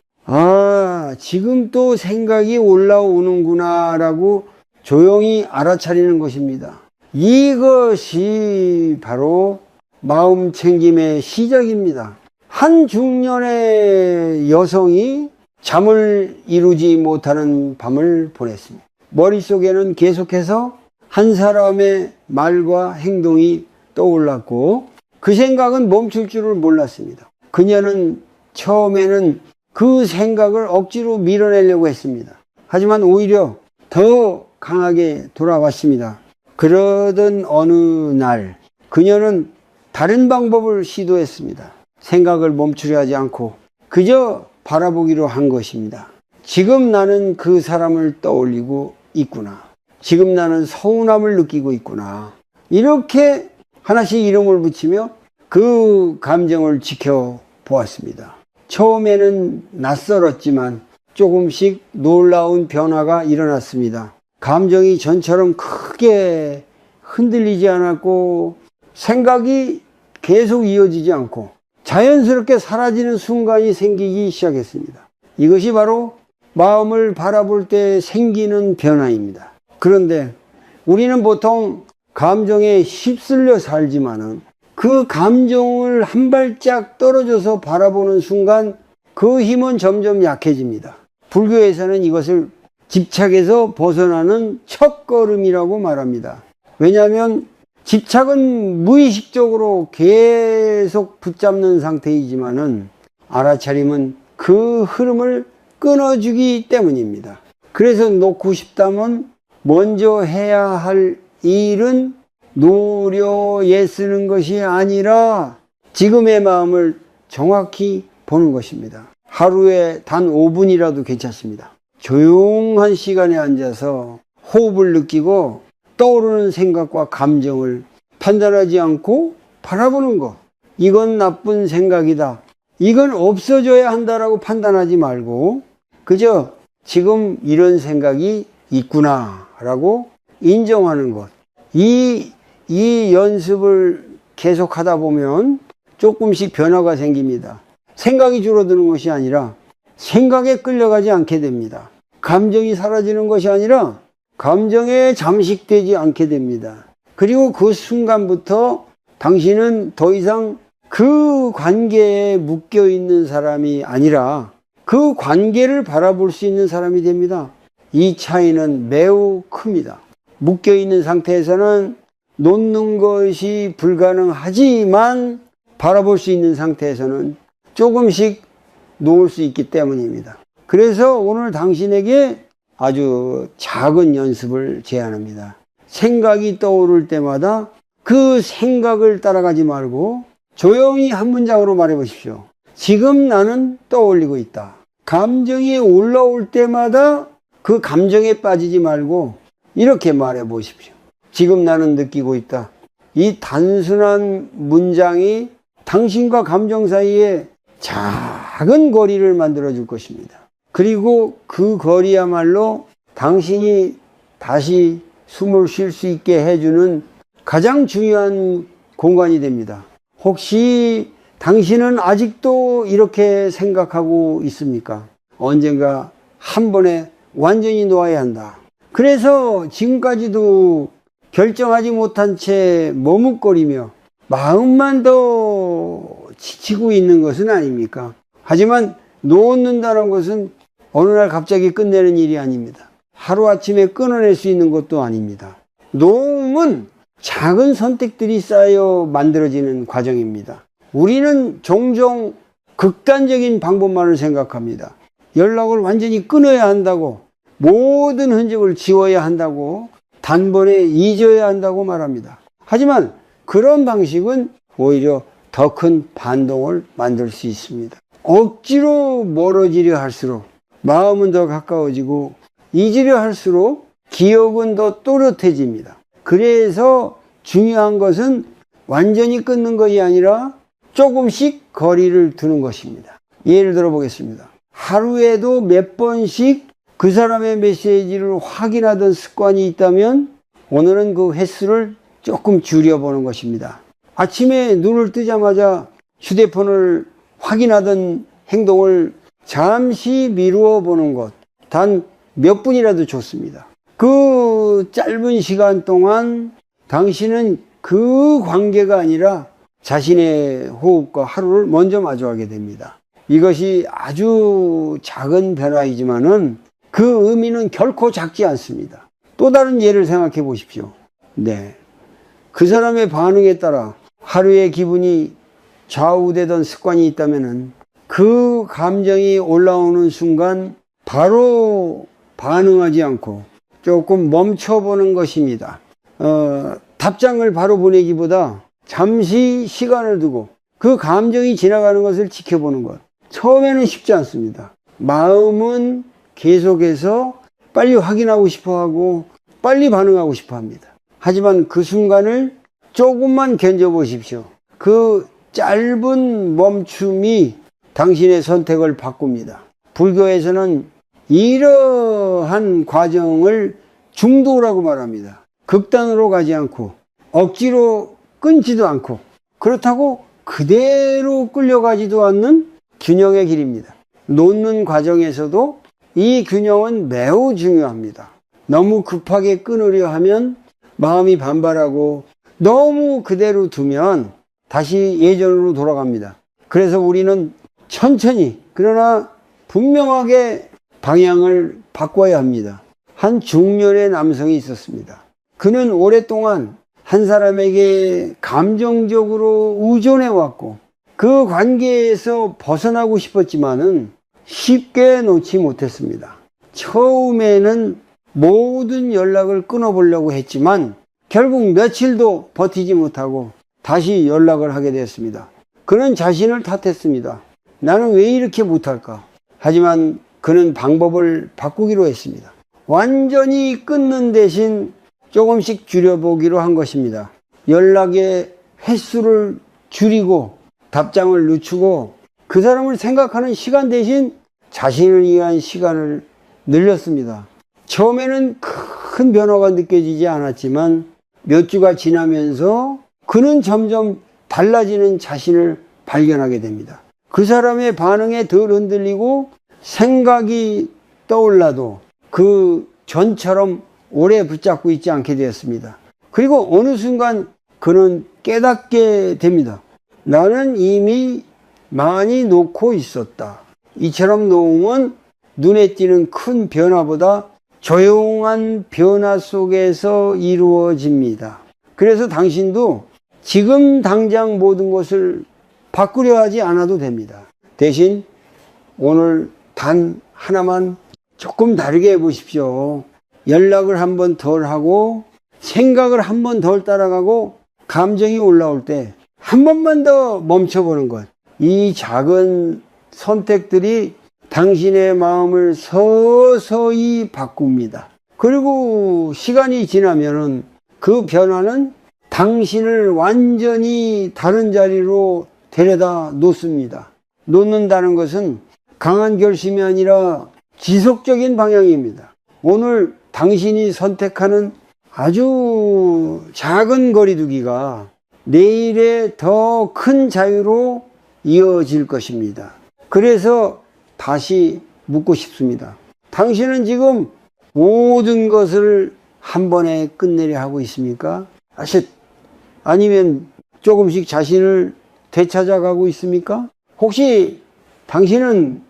지금 또 생각이 올라오는구나 라고 조용히 알아차리는 것입니다. 이것이 바로 마음 챙김의 시작입니다. 한 중년의 여성이 잠을 이루지 못하는 밤을 보냈습니다. 머릿속에는 계속해서 한 사람의 말과 행동이 떠올랐고 그 생각은 멈출 줄을 몰랐습니다. 그녀는 처음에는 그 생각을 억지로 밀어내려고 했습니다. 하지만 오히려 더 강하게 돌아왔습니다. 그러던 어느 날 그녀는 다른 방법을 시도했습니다. 생각을 멈추려 하지 않고 그저 바라보기로 한 것입니다. 지금 나는 그 사람을 떠올리고 있구나. 지금 나는 서운함을 느끼고 있구나. 이렇게 하나씩 이름을 붙이며 그 감정을 지켜보았습니다. 처음에는 낯설었지만 조금씩 놀라운 변화가 일어났습니다. 감정이 전처럼 크게 흔들리지 않았고 생각이 계속 이어지지 않고 자연스럽게 사라지는 순간이 생기기 시작했습니다. 이것이 바로 마음을 바라볼 때 생기는 변화입니다. 그런데 우리는 보통 감정에 휩쓸려 살지만은 그 감정을 한 발짝 떨어져서 바라보는 순간 그 힘은 점점 약해집니다. 불교에서는 이것을 집착에서 벗어나는 첫걸음이라고 말합니다. 왜냐하면 집착은 무의식적으로 계속 붙잡는 상태이지만은 알아차림은 그 흐름을 끊어주기 때문입니다. 그래서 놓고 싶다면 먼저 해야 할 일은 노려에 쓰는 것이 아니라 지금의 마음을 정확히 보는 것입니다. 하루에 단 5분이라도 괜찮습니다. 조용한 시간에 앉아서 호흡을 느끼고 떠오르는 생각과 감정을 판단하지 않고 바라보는 것. 이건 나쁜 생각이다. 이건 없어져야 한다라고 판단하지 말고 그저 지금 이런 생각이 있구나라고 인정하는 것. 이 연습을 계속 하다 보면 조금씩 변화가 생깁니다. 생각이 줄어드는 것이 아니라 생각에 끌려가지 않게 됩니다. 감정이 사라지는 것이 아니라 감정에 잠식되지 않게 됩니다. 그리고 그 순간부터 당신은 더 이상 그 관계에 묶여 있는 사람이 아니라 그 관계를 바라볼 수 있는 사람이 됩니다. 이 차이는 매우 큽니다. 묶여 있는 상태에서는 놓는 것이 불가능하지만 바라볼 수 있는 상태에서는 조금씩 놓을 수 있기 때문입니다. 그래서 오늘 당신에게 아주 작은 연습을 제안합니다. 생각이 떠오를 때마다 그 생각을 따라가지 말고 조용히 한 문장으로 말해 보십시오. 지금 나는 떠올리고 있다. 감정이 올라올 때마다 그 감정에 빠지지 말고 이렇게 말해 보십시오. 지금 나는 느끼고 있다. 이 단순한 문장이 당신과 감정 사이에 작은 거리를 만들어 줄 것입니다. 그리고 그 거리야말로 당신이 다시 숨을 쉴 수 있게 해주는 가장 중요한 공간이 됩니다. 혹시 당신은 아직도 이렇게 생각하고 있습니까? 언젠가 한 번에 완전히 놓아야 한다. 그래서 지금까지도 결정하지 못한 채 머뭇거리며 마음만 더 지치고 있는 것은 아닙니까? 하지만 놓는다는 것은 어느 날 갑자기 끝내는 일이 아닙니다. 하루아침에 끊어낼 수 있는 것도 아닙니다. 놓음은 작은 선택들이 쌓여 만들어지는 과정입니다. 우리는 종종 극단적인 방법만을 생각합니다. 연락을 완전히 끊어야 한다고, 모든 흔적을 지워야 한다고, 단번에 잊어야 한다고 말합니다. 하지만 그런 방식은 오히려 더 큰 반동을 만들 수 있습니다. 억지로 멀어지려 할수록 마음은 더 가까워지고 잊으려 할수록 기억은 더 또렷해집니다. 그래서 중요한 것은 완전히 끊는 것이 아니라 조금씩 거리를 두는 것입니다. 예를 들어 보겠습니다. 하루에도 몇 번씩 그 사람의 메시지를 확인하던 습관이 있다면 오늘은 그 횟수를 조금 줄여보는 것입니다. 아침에 눈을 뜨자마자 휴대폰을 확인하던 행동을 잠시 미루어 보는 것, 단 몇 분이라도 좋습니다. 그 짧은 시간 동안 당신은 그 관계가 아니라 자신의 호흡과 하루를 먼저 마주하게 됩니다. 이것이 아주 작은 변화이지만은 그 의미는 결코 작지 않습니다. 또 다른 예를 생각해 보십시오. 네. 그 사람의 반응에 따라 하루의 기분이 좌우되던 습관이 있다면은 그 감정이 올라오는 순간 바로 반응하지 않고 조금 멈춰보는 것입니다. 답장을 바로 보내기보다 잠시 시간을 두고 그 감정이 지나가는 것을 지켜보는 것. 처음에는 쉽지 않습니다. 마음은 계속해서 빨리 확인하고 싶어 하고 빨리 반응하고 싶어 합니다. 하지만 그 순간을 조금만 견뎌보십시오. 그 짧은 멈춤이 당신의 선택을 바꿉니다. 불교에서는 이러한 과정을 중도라고 말합니다. 극단으로 가지 않고 억지로 끊지도 않고 그렇다고 그대로 끌려가지도 않는 균형의 길입니다. 놓는 과정에서도 이 균형은 매우 중요합니다. 너무 급하게 끊으려 하면 마음이 반발하고 너무 그대로 두면 다시 예전으로 돌아갑니다. 그래서 우리는 천천히 그러나 분명하게 방향을 바꿔야 합니다. 한 중년의 남성이 있었습니다. 그는 오랫동안 한 사람에게 감정적으로 의존해 왔고 그 관계에서 벗어나고 싶었지만은 쉽게 놓지 못했습니다. 처음에는 모든 연락을 끊어보려고 했지만 결국 며칠도 버티지 못하고 다시 연락을 하게 되었습니다. 그는 자신을 탓했습니다. 나는 왜 이렇게 못할까? 하지만 그는 방법을 바꾸기로 했습니다. 완전히 끊는 대신 조금씩 줄여보기로 한 것입니다. 연락의 횟수를 줄이고 답장을 늦추고 그 사람을 생각하는 시간 대신 자신을 위한 시간을 늘렸습니다. 처음에는 큰 변화가 느껴지지 않았지만 몇 주가 지나면서 그는 점점 달라지는 자신을 발견하게 됩니다. 그 사람의 반응에 덜 흔들리고 생각이 떠올라도 그 전처럼 오래 붙잡고 있지 않게 되었습니다. 그리고 어느 순간 그는 깨닫게 됩니다. 나는 이미 많이 놓고 있었다. 이처럼 놓으면 눈에 띄는 큰 변화보다 조용한 변화 속에서 이루어집니다. 그래서 당신도 지금 당장 모든 것을 바꾸려 하지 않아도 됩니다. 대신 오늘 단 하나만 조금 다르게 해보십시오. 연락을 한 번 덜 하고 생각을 한 번 덜 따라가고 감정이 올라올 때 한 번만 더 멈춰보는 것. 이 작은 선택들이 당신의 마음을 서서히 바꿉니다. 그리고 시간이 지나면은 그 변화는 당신을 완전히 다른 자리로 데려다 놓습니다. 놓는다는 것은 강한 결심이 아니라 지속적인 방향입니다. 오늘 당신이 선택하는 아주 작은 거리두기가 내일의 더 큰 자유로 이어질 것입니다. 그래서 다시 묻고 싶습니다. 당신은 지금 모든 것을 한 번에 끝내려 하고 있습니까? 아니면 조금씩 자신을 되찾아가고 있습니까? 혹시 당신은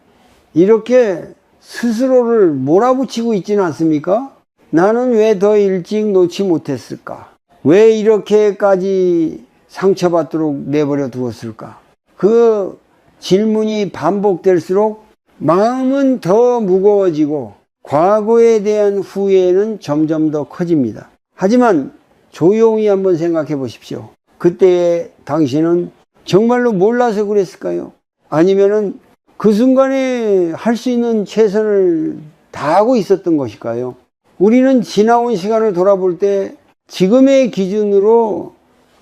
이렇게 스스로를 몰아붙이고 있지는 않습니까? 나는 왜 더 일찍 놓지 못했을까? 왜 이렇게까지 상처받도록 내버려 두었을까? 그 질문이 반복될수록 마음은 더 무거워지고 과거에 대한 후회는 점점 더 커집니다. 하지만 조용히 한번 생각해 보십시오. 그때 당신은 정말로 몰라서 그랬을까요? 아니면은 그 순간에 할 수 있는 최선을 다하고 있었던 것일까요? 우리는 지나온 시간을 돌아볼 때 지금의 기준으로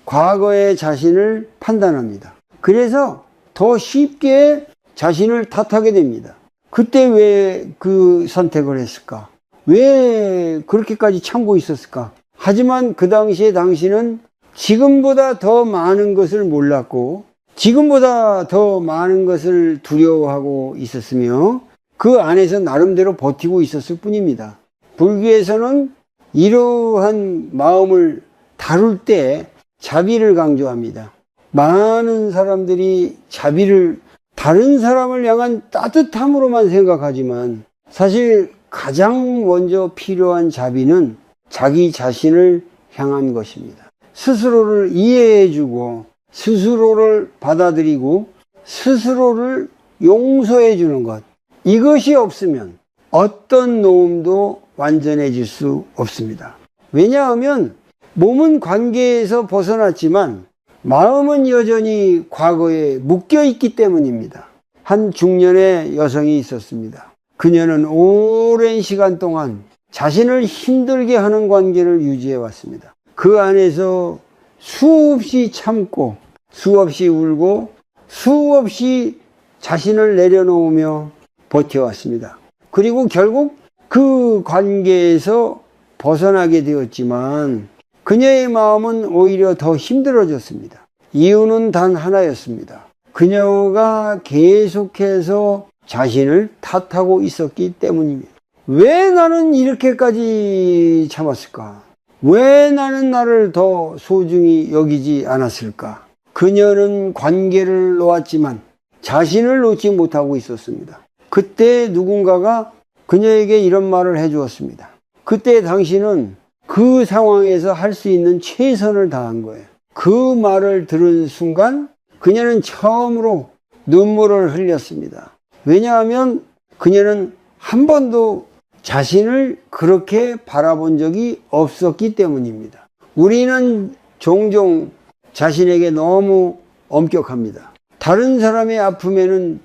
과거의 자신을 판단합니다. 그래서 더 쉽게 자신을 탓하게 됩니다. 그때 왜 그 선택을 했을까? 왜 그렇게까지 참고 있었을까? 하지만 그 당시에 당신은 지금보다 더 많은 것을 몰랐고 지금보다 더 많은 것을 두려워하고 있었으며 그 안에서 나름대로 버티고 있었을 뿐입니다. 불교에서는 이러한 마음을 다룰 때 자비를 강조합니다. 많은 사람들이 자비를 다른 사람을 향한 따뜻함으로만 생각하지만 사실 가장 먼저 필요한 자비는 자기 자신을 향한 것입니다. 스스로를 이해해주고 스스로를 받아들이고 스스로를 용서해 주는 것, 이것이 없으면 어떤 노움도 완전해질 수 없습니다. 왜냐하면 몸은 관계에서 벗어났지만 마음은 여전히 과거에 묶여 있기 때문입니다. 한 중년의 여성이 있었습니다. 그녀는 오랜 시간 동안 자신을 힘들게 하는 관계를 유지해 왔습니다. 그 안에서 수없이 참고 수없이 울고 수없이 자신을 내려놓으며 버텨왔습니다. 그리고 결국 그 관계에서 벗어나게 되었지만 그녀의 마음은 오히려 더 힘들어졌습니다. 이유는 단 하나였습니다. 그녀가 계속해서 자신을 탓하고 있었기 때문입니다. 왜 나는 이렇게까지 참았을까? 왜 나는 나를 더 소중히 여기지 않았을까? 그녀는 관계를 놓았지만 자신을 놓지 못하고 있었습니다. 그때 누군가가 그녀에게 이런 말을 해주었습니다. 그때 당신은 그 상황에서 할 수 있는 최선을 다한 거예요. 그 말을 들은 순간 그녀는 처음으로 눈물을 흘렸습니다. 왜냐하면 그녀는 한 번도 자신을 그렇게 바라본 적이 없었기 때문입니다. 우리는 종종 자신에게 너무 엄격합니다. 다른 사람의 아픔에는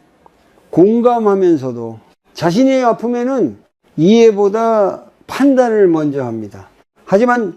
공감하면서도 자신의 아픔에는 이해보다 판단을 먼저 합니다. 하지만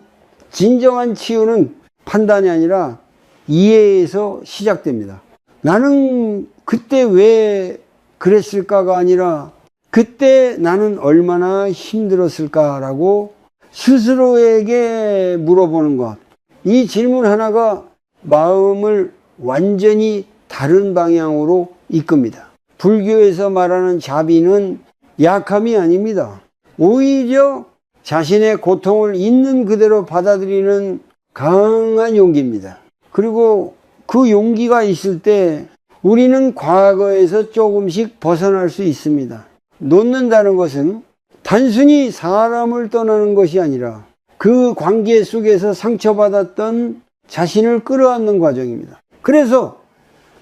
진정한 치유는 판단이 아니라 이해에서 시작됩니다. 나는 그때 왜 그랬을까가 아니라 그때 나는 얼마나 힘들었을까라고 스스로에게 물어보는 것. 이 질문 하나가 마음을 완전히 다른 방향으로 이끕니다. 불교에서 말하는 자비는 약함이 아닙니다. 오히려 자신의 고통을 있는 그대로 받아들이는 강한 용기입니다. 그리고 그 용기가 있을 때 우리는 과거에서 조금씩 벗어날 수 있습니다. 놓는다는 것은 단순히 사람을 떠나는 것이 아니라 그 관계 속에서 상처받았던 자신을 끌어안는 과정입니다. 그래서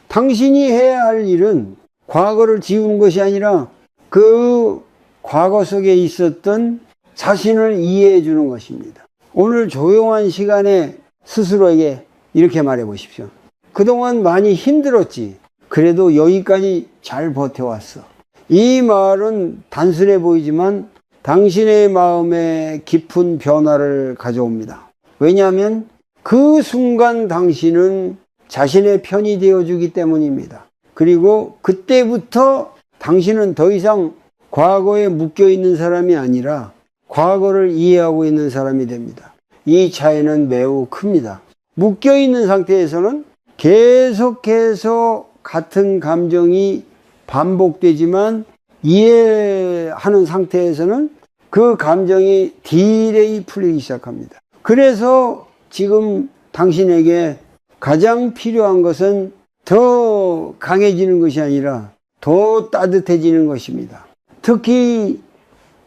당신이 해야 할 일은 과거를 지우는 것이 아니라 그 과거 속에 있었던 자신을 이해해 주는 것입니다. 오늘 조용한 시간에 스스로에게 이렇게 말해 보십시오. 그동안 많이 힘들었지. 그래도 여기까지 잘 버텨왔어. 이 말은 단순해 보이지만 당신의 마음에 깊은 변화를 가져옵니다. 왜냐하면 그 순간 당신은 자신의 편이 되어주기 때문입니다. 그리고 그때부터 당신은 더 이상 과거에 묶여있는 사람이 아니라 과거를 이해하고 있는 사람이 됩니다. 이 차이는 매우 큽니다. 묶여있는 상태에서는 계속해서 같은 감정이 반복되지만 이해하는 상태에서는 그 감정이 딜레이 풀리기 시작합니다. 그래서 지금 당신에게 가장 필요한 것은 더 강해지는 것이 아니라 더 따뜻해지는 것입니다. 특히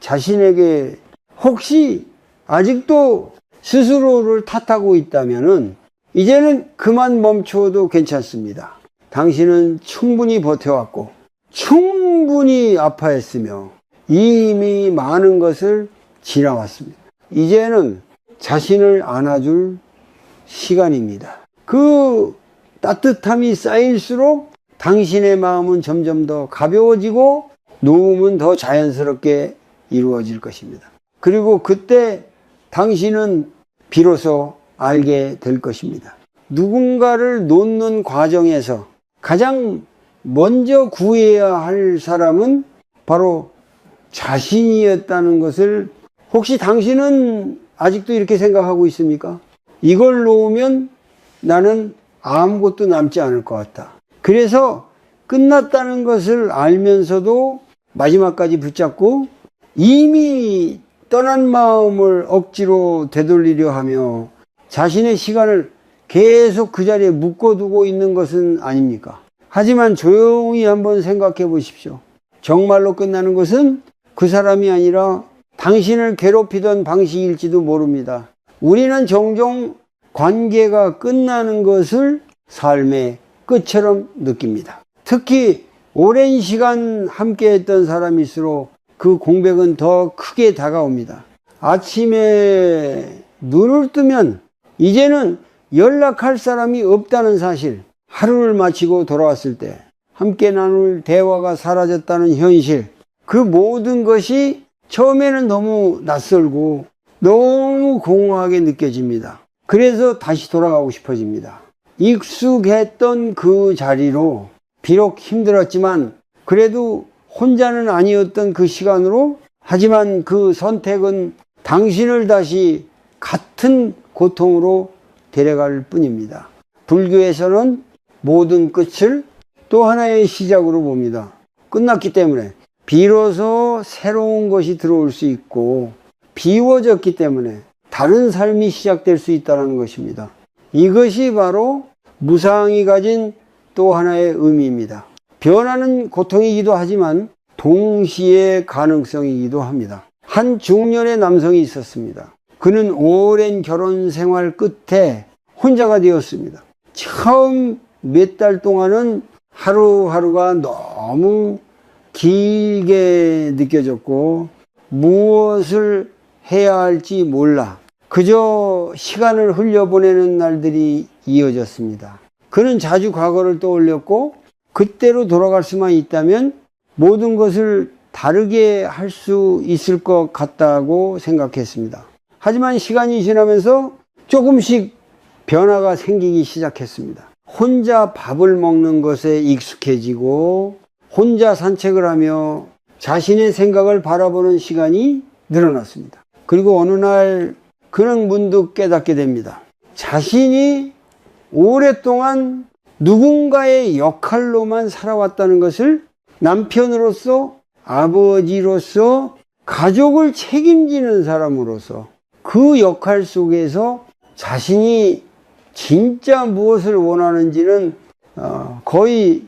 자신에게 혹시 아직도 스스로를 탓하고 있다면은 이제는 그만 멈춰도 괜찮습니다. 당신은 충분히 버텨왔고 충분히 아파했으며 이미 많은 것을 지나왔습니다. 이제는 자신을 안아줄 시간입니다. 그 따뜻함이 쌓일수록 당신의 마음은 점점 더 가벼워지고 누움은 더 자연스럽게 이루어질 것입니다. 그리고 그때 당신은 비로소 알게 될 것입니다. 누군가를 놓는 과정에서 가장 먼저 구해야 할 사람은 바로 자신이었다는 것을 혹시 당신은 아직도 이렇게 생각하고 있습니까? 이걸 놓으면 나는 아무것도 남지 않을 것 같다. 그래서 끝났다는 것을 알면서도 마지막까지 붙잡고 이미 떠난 마음을 억지로 되돌리려 하며 자신의 시간을 계속 그 자리에 묶어두고 있는 것은 아닙니까? 하지만 조용히 한번 생각해 보십시오. 정말로 끝나는 것은 그 사람이 아니라 당신을 괴롭히던 방식일지도 모릅니다. 우리는 종종 관계가 끝나는 것을 삶의 끝처럼 느낍니다. 특히 오랜 시간 함께 했던 사람일수록 그 공백은 더 크게 다가옵니다. 아침에 눈을 뜨면 이제는 연락할 사람이 없다는 사실, 하루를 마치고 돌아왔을 때 함께 나눌 대화가 사라졌다는 현실, 그 모든 것이 처음에는 너무 낯설고 너무 공허하게 느껴집니다. 그래서 다시 돌아가고 싶어집니다. 익숙했던 그 자리로 비록 힘들었지만 그래도 혼자는 아니었던 그 시간으로, 하지만 그 선택은 당신을 다시 같은 고통으로 데려갈 뿐입니다. 불교에서는 모든 끝을 또 하나의 시작으로 봅니다. 끝났기 때문에 비로소 새로운 것이 들어올 수 있고 비워졌기 때문에 다른 삶이 시작될 수 있다는 것입니다. 이것이 바로 무상이 가진 또 하나의 의미입니다. 변화는 고통이기도 하지만 동시에 가능성이기도 합니다. 한 중년의 남성이 있었습니다. 그는 오랜 결혼 생활 끝에 혼자가 되었습니다. 처음 몇 달 동안은 하루하루가 너무 길게 느껴졌고 무엇을 해야 할지 몰라 그저 시간을 흘려보내는 날들이 이어졌습니다. 그는 자주 과거를 떠올렸고 그때로 돌아갈 수만 있다면 모든 것을 다르게 할 수 있을 것 같다고 생각했습니다. 하지만 시간이 지나면서 조금씩 변화가 생기기 시작했습니다. 혼자 밥을 먹는 것에 익숙해지고 혼자 산책을 하며 자신의 생각을 바라보는 시간이 늘어났습니다. 그리고 어느 날 그는 문득 깨닫게 됩니다. 자신이 오랫동안 누군가의 역할로만 살아왔다는 것을, 남편으로서, 아버지로서, 가족을 책임지는 사람으로서 그 역할 속에서 자신이 진짜 무엇을 원하는지는 거의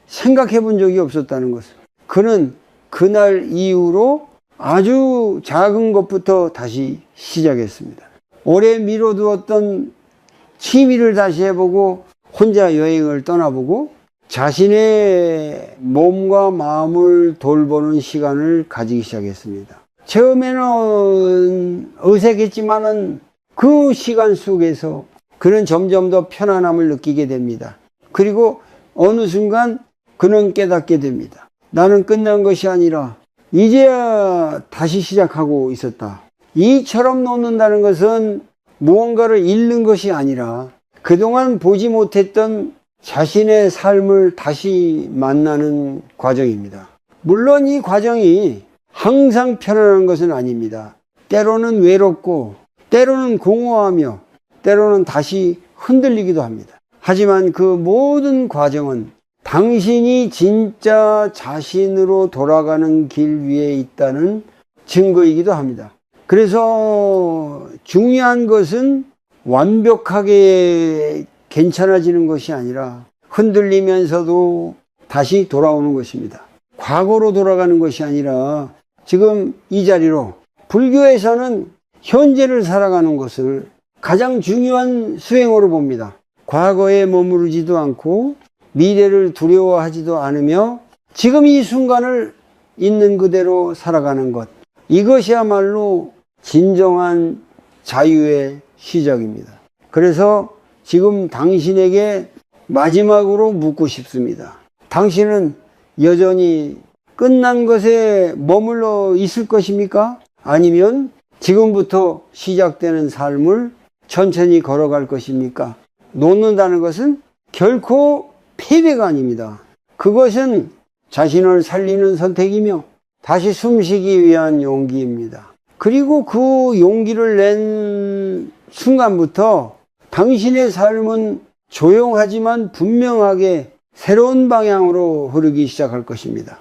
생각해 본 적이 없었다는 것을, 그는 그날 이후로 아주 작은 것부터 다시 시작했습니다. 오래 미뤄두었던 취미를 다시 해보고 혼자 여행을 떠나보고 자신의 몸과 마음을 돌보는 시간을 가지기 시작했습니다. 처음에는 어색했지만은 그 시간 속에서 그는 점점 더 편안함을 느끼게 됩니다. 그리고 어느 순간 그는 깨닫게 됩니다. 나는 끝난 것이 아니라 이제야 다시 시작하고 있었다. 이처럼 놓는다는 것은 무언가를 잃는 것이 아니라 그동안 보지 못했던 자신의 삶을 다시 만나는 과정입니다. 물론 이 과정이 항상 편안한 것은 아닙니다. 때로는 외롭고 때로는 공허하며 때로는 다시 흔들리기도 합니다. 하지만 그 모든 과정은 당신이 진짜 자신으로 돌아가는 길 위에 있다는 증거이기도 합니다. 그래서 중요한 것은 완벽하게 괜찮아지는 것이 아니라 흔들리면서도 다시 돌아오는 것입니다. 과거로 돌아가는 것이 아니라 지금 이 자리로, 불교에서는 현재를 살아가는 것을 가장 중요한 수행으로 봅니다. 과거에 머무르지도 않고 미래를 두려워하지도 않으며 지금 이 순간을 있는 그대로 살아가는 것, 이것이야말로 진정한 자유의 시작입니다. 그래서 지금 당신에게 마지막으로 묻고 싶습니다. 당신은 여전히 끝난 것에 머물러 있을 것입니까? 아니면 지금부터 시작되는 삶을 천천히 걸어갈 것입니까? 놓는다는 것은 결코 패배가 아닙니다. 그것은 자신을 살리는 선택이며 다시 숨쉬기 위한 용기입니다. 그리고 그 용기를 낸 순간부터 당신의 삶은 조용하지만 분명하게 새로운 방향으로 흐르기 시작할 것입니다.